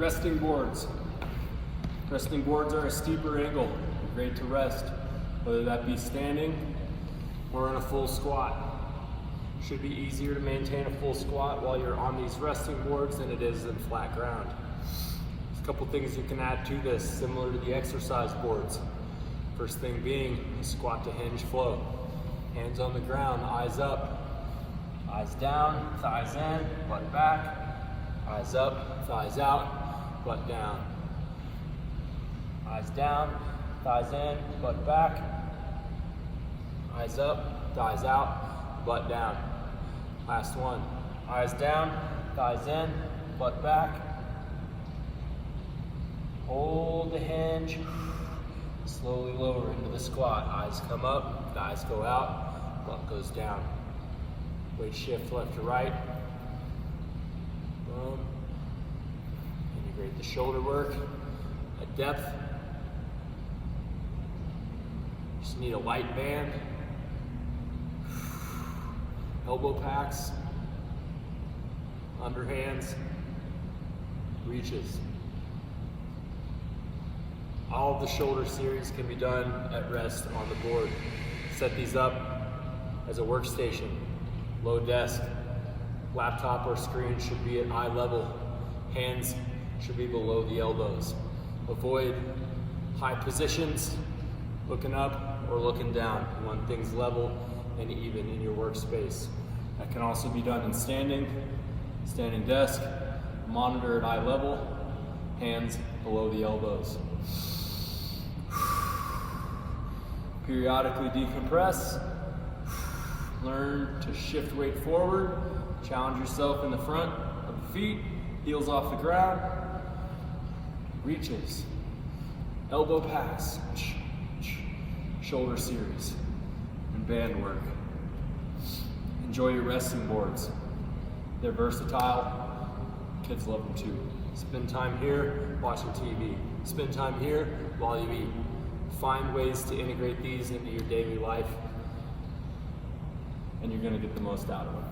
resting boards. Resting boards are a steeper angle, great to rest, whether that be standing or in a full squat. Should be easier to maintain a full squat while you're on these resting boards than it is in flat ground. There's a couple things you can add to this, similar to the exercise boards. First thing being, squat to hinge flow. Hands on the ground, eyes up, eyes down, thighs in, butt back, eyes up, thighs out, butt down. Eyes down, thighs in, butt back, eyes up, thighs out, butt down. Last one, eyes down, thighs in, butt back. Hold the hinge, slowly lower into the squat. Eyes come up, thighs go out, butt goes down. Weight shift left to right. Boom. Integrate the shoulder work at depth. Just need a light band. Elbow packs, underhands, reaches. All of the shoulder series can be done at rest on the board. Set these up as a workstation, low desk, laptop or screen should be at eye level. Hands should be below the elbows. Avoid high positions, looking up or looking down. You want things level and even in your workspace. That can also be done in standing desk, monitor at eye level, hands below the elbows. Periodically decompress. Learn to shift weight forward. Challenge yourself in the front of the feet, heels off the ground. Reaches, elbow pass, shoulder series, and band work. Enjoy your resting boards. They're versatile. Kids love them too. Spend time here watching TV. Spend time here while you eat. Find ways to integrate these into your daily life, and you're going to get the most out of them.